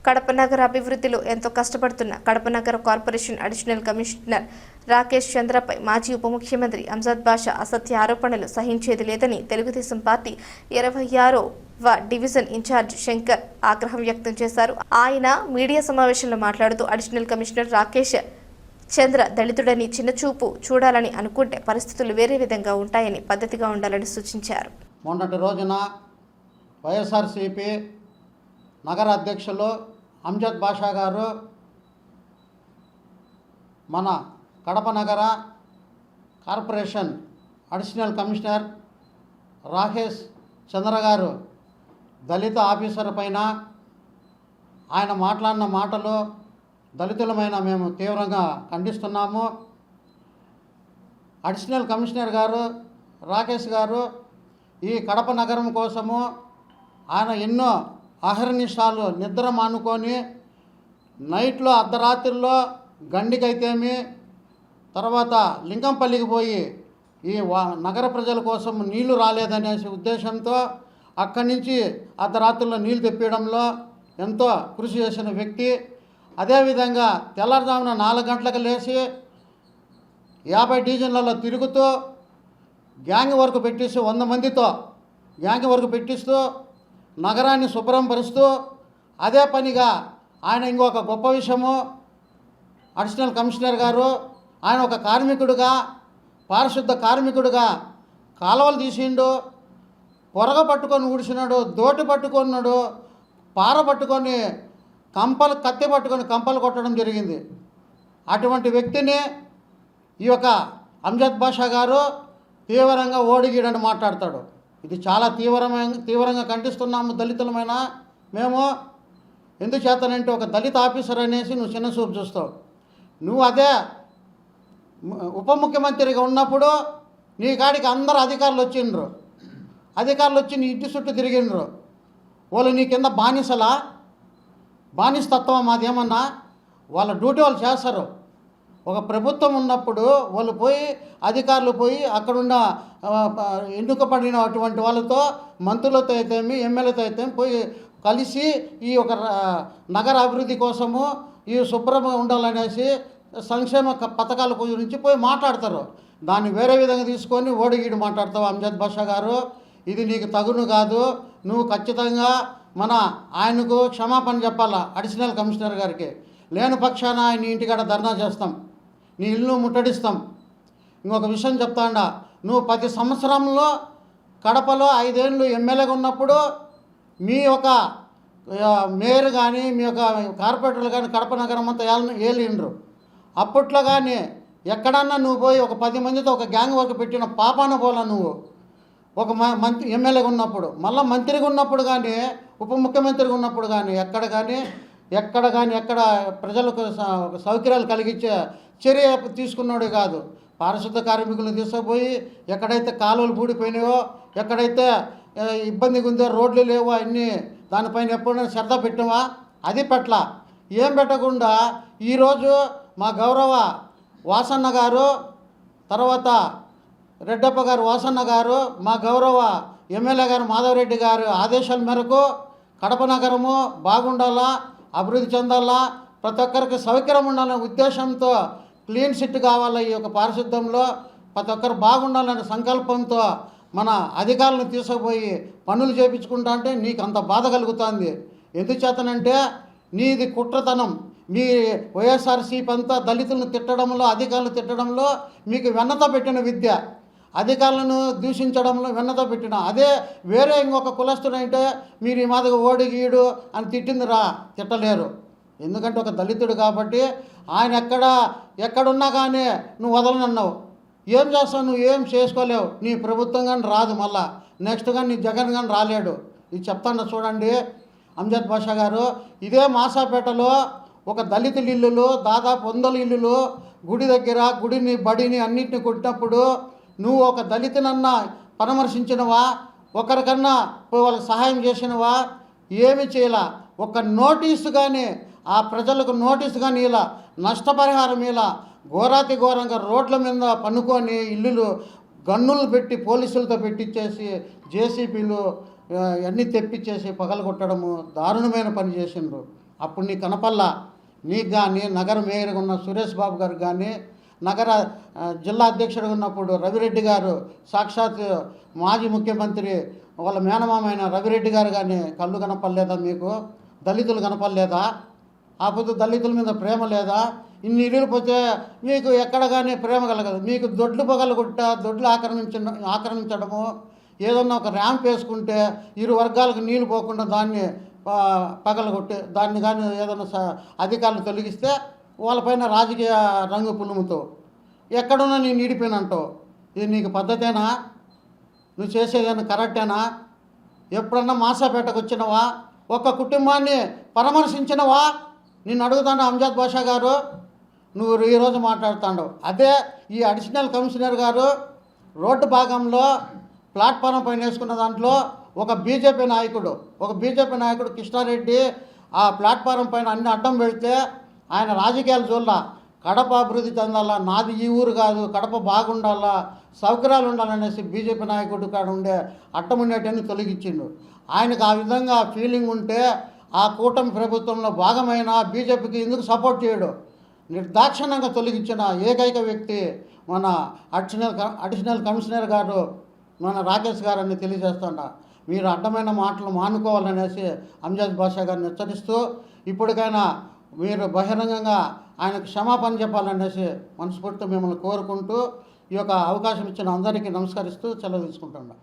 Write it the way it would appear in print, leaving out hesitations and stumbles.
కడప నగర అభివృద్ధిలో ఎంతో కష్టపడుతున్న కడప నగర కార్పొరేషన్ అడిషనల్ కమిషనర్ రాకేష్ చంద్రపై మాజీ ఉప ముఖ్యమంత్రి అంజద్ బాషా అసత్య ఆరోపణలు సహించేది లేదని తెలుగుదేశం పార్టీ 26వ డివిజన్ ఇన్ఛార్జ్ శంకర్ ఆగ్రహం వ్యక్తం చేశారు. ఆయన మీడియా సమావేశంలో మాట్లాడుతూ అడిషనల్ కమిషనర్ రాకేష్ చంద్ర దళితుడని చిన్నచూపు చూడాలని అనుకుంటే పరిస్థితులు వేరే విధంగా ఉంటాయని పద్ధతిగా ఉండాలని సూచించారు. మొన్నటి రోజున వైఎస్ఆర్సీపీ నగర అధ్యక్షులు అంజద్ బాషా గారు మన కడప నగర కార్పొరేషన్ అడిషనల్ కమిషనర్ రాకేష్ చంద్ర గారు దళిత ఆఫీసర్ పైన ఆయన మాట్లాడిన మాటలు దళితులమైన మేము తీవ్రంగా ఖండిస్తున్నాము. అడిషనల్ కమిషనర్ గారు రాకేష్ గారు ఈ కడప నగరం కోసము ఆయన ఎన్నో అహర్నిశాలు నిద్ర మానుకొని నైట్లో అర్ధరాత్రిలో గండికైతేమి తర్వాత లింగంపల్లికి పోయి ఈ నగర ప్రజల కోసం నీళ్లు రాలేదనే ఉద్దేశంతో అక్కడి నుంచి అర్ధరాత్రిలో నీళ్లు తెప్పించడంలో ఎంతో కృషి చేసిన వ్యక్తి. అదేవిధంగా తెల్లవారుజామున 4 గంటలకు లేచి 50 డివిజన్లలో తిరుగుతూ గ్యాంగ్ వర్క్ పెట్టిస్తూ 100 మందితో గ్యాంగ్ వర్క్ పెట్టిస్తూ నగరాన్ని శుభ్రం పరుస్తూ అదే పనిగా ఆయన ఇంకొక గొప్ప విషయము అడిషనల్ కమిషనర్ గారు ఆయన ఒక కార్మికుడుగా పారిశుద్ధ కార్మికుడుగా కాలువలు తీసిండు, పొరగ పట్టుకొని ఊడిసినాడు, దోటి పట్టుకున్నాడు, పార పట్టుకొని కత్తి పట్టుకొని కంపలు కొట్టడం జరిగింది. అటువంటి వ్యక్తిని ఈ యొక్క అంజద్ బాషా గారు తీవ్రంగా ఓడిగీడని మాట్లాడతాడు. ఇది చాలా తీవ్రంగా ఖండిస్తున్నాము. దళితులమైన మేము ఎందుచేతనంటే ఒక దళిత ఆఫీసర్ అనేసి నువ్వు చిన్న చూపు చూస్తావు. నువ్వు అదే ఉప ముఖ్యమంత్రిగా ఉన్నప్పుడు నీ కాడికి అందరు అధికారులు వచ్చిండ్రు, అధికారులు వచ్చి నీ ఇంటి చుట్టూ తిరిగిండ్రు. వాళ్ళు నీ కింద బానిసతత్వం మాదేమన్నా వాళ్ళ డ్యూటీ వాళ్ళు చేస్తారు. ఒక ప్రభుత్వం ఉన్నప్పుడు వాళ్ళు పోయి అధికారులు పోయి అక్కడున్న ఎన్నుకబడిన అటువంటి వాళ్ళతో మంత్రులతో అయితేమి ఎమ్మెల్యేతో అయితే పోయి కలిసి ఈ ఒక నగర అభివృద్ధి కోసము ఈ శుభ్రంగా ఉండాలనేసి సంక్షేమ పథకాల గురించి పోయి మాట్లాడతారు. దాన్ని వేరే విధంగా తీసుకొని ఓడిగీడు మాట్లాడతావు అంజద్ బాషా గారు. ఇది నీకు తగును కాదు. నువ్వు ఖచ్చితంగా ఆయనకు క్షమాపణ చెప్పాలా అడిషనల్ కమిషనర్ గారికి. లేని పక్షాన ఆయన ఇంటికాడ ధర్నా చేస్తాం, నీ ఇల్లు ముట్టడిస్తాం. ఇంకొక విషయం చెప్తాండా, నువ్వు 10 సంవత్సరంలో కడపలో 5 ఏళ్ళు ఎమ్మెల్యేగా ఉన్నప్పుడు మీ యొక్క మేయర్ కానీ మీ యొక్క కార్పొరేటర్లు కానీ కడప నగరం అంతా ఏలిండ్రు. అప్పట్లో కానీ ఎక్కడన్నా నువ్వు పోయి ఒక 10 మందితో ఒక గ్యాంగ్ వర్క్ పెట్టిన పాపాన పోలా. నువ్వు ఒక మంత్రి ఎమ్మెల్యేగా ఉన్నప్పుడు, మళ్ళీ మంత్రిగా ఉన్నప్పుడు కానీ ఉప ముఖ్యమంత్రిగా ఉన్నప్పుడు కానీ ఎక్కడ ప్రజలకు సౌకర్యాలు కలిగించే చర్య తీసుకున్నాడు కాదు. పారిశుద్ధ కార్మికులను తీసుకుపోయి ఎక్కడైతే కాలువలు పూడిపోయినాయో, ఎక్కడైతే ఇబ్బందిగా ఉందో, రోడ్లు లేవో అన్నీ దానిపైన ఎప్పుడైనా శ్రద్ధ పెట్టావా? అది పట్ల ఏం పెట్టకుండా ఈరోజు మా గౌరవ వాసన్న గారు, తర్వాత రెడ్డప్ప గారు వాసన్న గారు, మా గౌరవ ఎమ్మెల్యే గారు మాధవరెడ్డి గారు ఆదేశాల మేరకు కడప నగరము బాగుండాలా, అభివృద్ధి చెందాలా, ప్రతి ఒక్కరికి సౌకర్యం ఉండాలనే ఉద్దేశంతో క్లీన్ సిట్ కావాలా, ఈ యొక్క పారిశుద్ధ్యంలో ప్రతి ఒక్కరు బాగుండాలనే సంకల్పంతో మన అధికారులను తీసుకుపోయి పనులు చేయించుకుంటా అంటే నీకు అంత బాధ కలుగుతుంది. ఎందుచేతనంటే నీది కుట్రతనం. మీ వైఎస్ఆర్సీపీ అంతా దళితులను తిట్టడంలో, అధికారులను తిట్టడంలో మీకు వెన్నత పెట్టిన విద్య, అధికారులను దూషించడంలో వెన్నత పెట్టిన. అదే వేరే ఇంకొక కులస్తుడంటే మీరు ఈ మాదిగా ఓడిగీడు అని తిట్టలేరు. ఎందుకంటే ఒక దళితుడు కాబట్టి ఆయన ఎక్కడున్నా కానీ నువ్వు వదలనన్నావు. ఏం చేస్తావు? నువ్వు ఏం చేసుకోలేవు. నీ ప్రభుత్వం కానీ రాదు, మళ్ళా నెక్స్ట్ కానీ నీ జగన్ కానీ రాలేడు. ఇది చెప్తాను చూడండి అంజద్ బాషా గారు. ఇదే మాసాపేటలో ఒక దళితుల ఇల్లులు దాదాపు 100 ఇల్లులు గుడి దగ్గర గుడిని బడిని అన్నింటిని కొట్టినప్పుడు నువ్వు ఒక దళితునన్నా పరామర్శించినవా? ఒకరికన్నా వాళ్ళకి సహాయం చేసినవా? ఏమి చేయాల? ఒక నోటీసు కానీ ఆ ప్రజలకు నోటీసు కానీ ఇలా నష్టపరిహారం ఇలా ఘోరాతి ఘోరంగా రోడ్ల మీద పన్నుకొని ఇల్లులు గన్నులు పెట్టి పోలీసులతో పెట్టించేసి జేసీబీలు అన్నీ తెప్పించేసి పగలగొట్టడము దారుణమైన పని చేసిండ్రు. అప్పుడు నీకు కనపల్లా. నీకు కానీ నగర మేయర్గా ఉన్న సురేష్ బాబు గారు కానీ నగర జిల్లా అధ్యక్షుడిగా ఉన్నప్పుడు రవిరెడ్డి గారు, సాక్షాత్ మాజీ ముఖ్యమంత్రి వాళ్ళ మేనమామైన రవిరెడ్డి గారు కానీ కళ్ళు కనపడలేదా మీకు? దళితులు కనపడలేదా? ఆ పొద్దు దళితుల మీద ప్రేమ లేదా? ఇన్ని ఇల్లులు పోతే మీకు ఎక్కడ కానీ ప్రేమ కలగదు. మీకు దొడ్లు పగలగొట్ట, దొడ్లు ఆక్రమించడము, ఏదన్నా ఒక ర్యాంప్ వేసుకుంటే ఇరు వర్గాలకు నీళ్లు పోకుండా దాన్ని పగలగొట్టి దాన్ని కానీ ఏదైనా అధికారులు తొలగిస్తే వాళ్ళపైన రాజకీయ రంగు పులుముతో ఎక్కడున్నా నేను నీడిపోయినంటావు. ఇది నీకు పద్ధతేనా? నువ్వు చేసేదేనా కరెక్టేనా? ఎప్పుడన్నా మాసాపేటకు వచ్చినవా? ఒక కుటుంబాన్ని పరామర్శించినవా? నిన్ను అడుగుతాను అంజద్ బాషా గారు, నువ్వు ఈరోజు మాట్లాడుతాడు. అదే ఈ అడిషనల్ కమిషనర్ గారు రోడ్డు భాగంలో ప్లాట్ఫారం పైన వేసుకున్న దాంట్లో ఒక బీజేపీ నాయకుడు కృష్ణారెడ్డి ఆ ప్లాట్ఫారం పైన అన్ని అడ్డం పెడితే ఆయన రాజకీయాలు చూడాల, కడప అభివృద్ధి చెందాలా, నాది ఈ ఊరు కాదు, కడప బాగుండాలా, సౌకర్యాలు ఉండాలనేసి బీజేపీ నాయకుడు కాడ ఉండే అడ్డం ఉండేటన్ని తొలగించిండు. ఆయనకు ఆ విధంగా ఫీలింగ్ ఉంటే ఆ కూటమి ప్రభుత్వంలో భాగమైన బీజేపీకి ఎందుకు సపోర్ట్ చేయడు? నిర్దాక్షిణ్యంగా తొలగించిన ఏకైక వ్యక్తి మన అడిషనల్ కమిషనర్ గారు, మన రాకేష్ గారని తెలియజేస్తుంటా. మీరు అడ్డమైన మాటలు మానుకోవాలనేసి అంజద్ బాషా గారిని హెచ్చరిస్తూ ఇప్పటికైనా మీరు బహిరంగంగా ఆయనకు క్షమాపణ చెప్పాలనేసి మనస్ఫూర్తిగా మిమ్మల్ని కోరుకుంటూ ఈ యొక్క అవకాశం ఇచ్చిన అందరికీ నమస్కరిస్తూ సెలవు తీసుకుంటున్నా.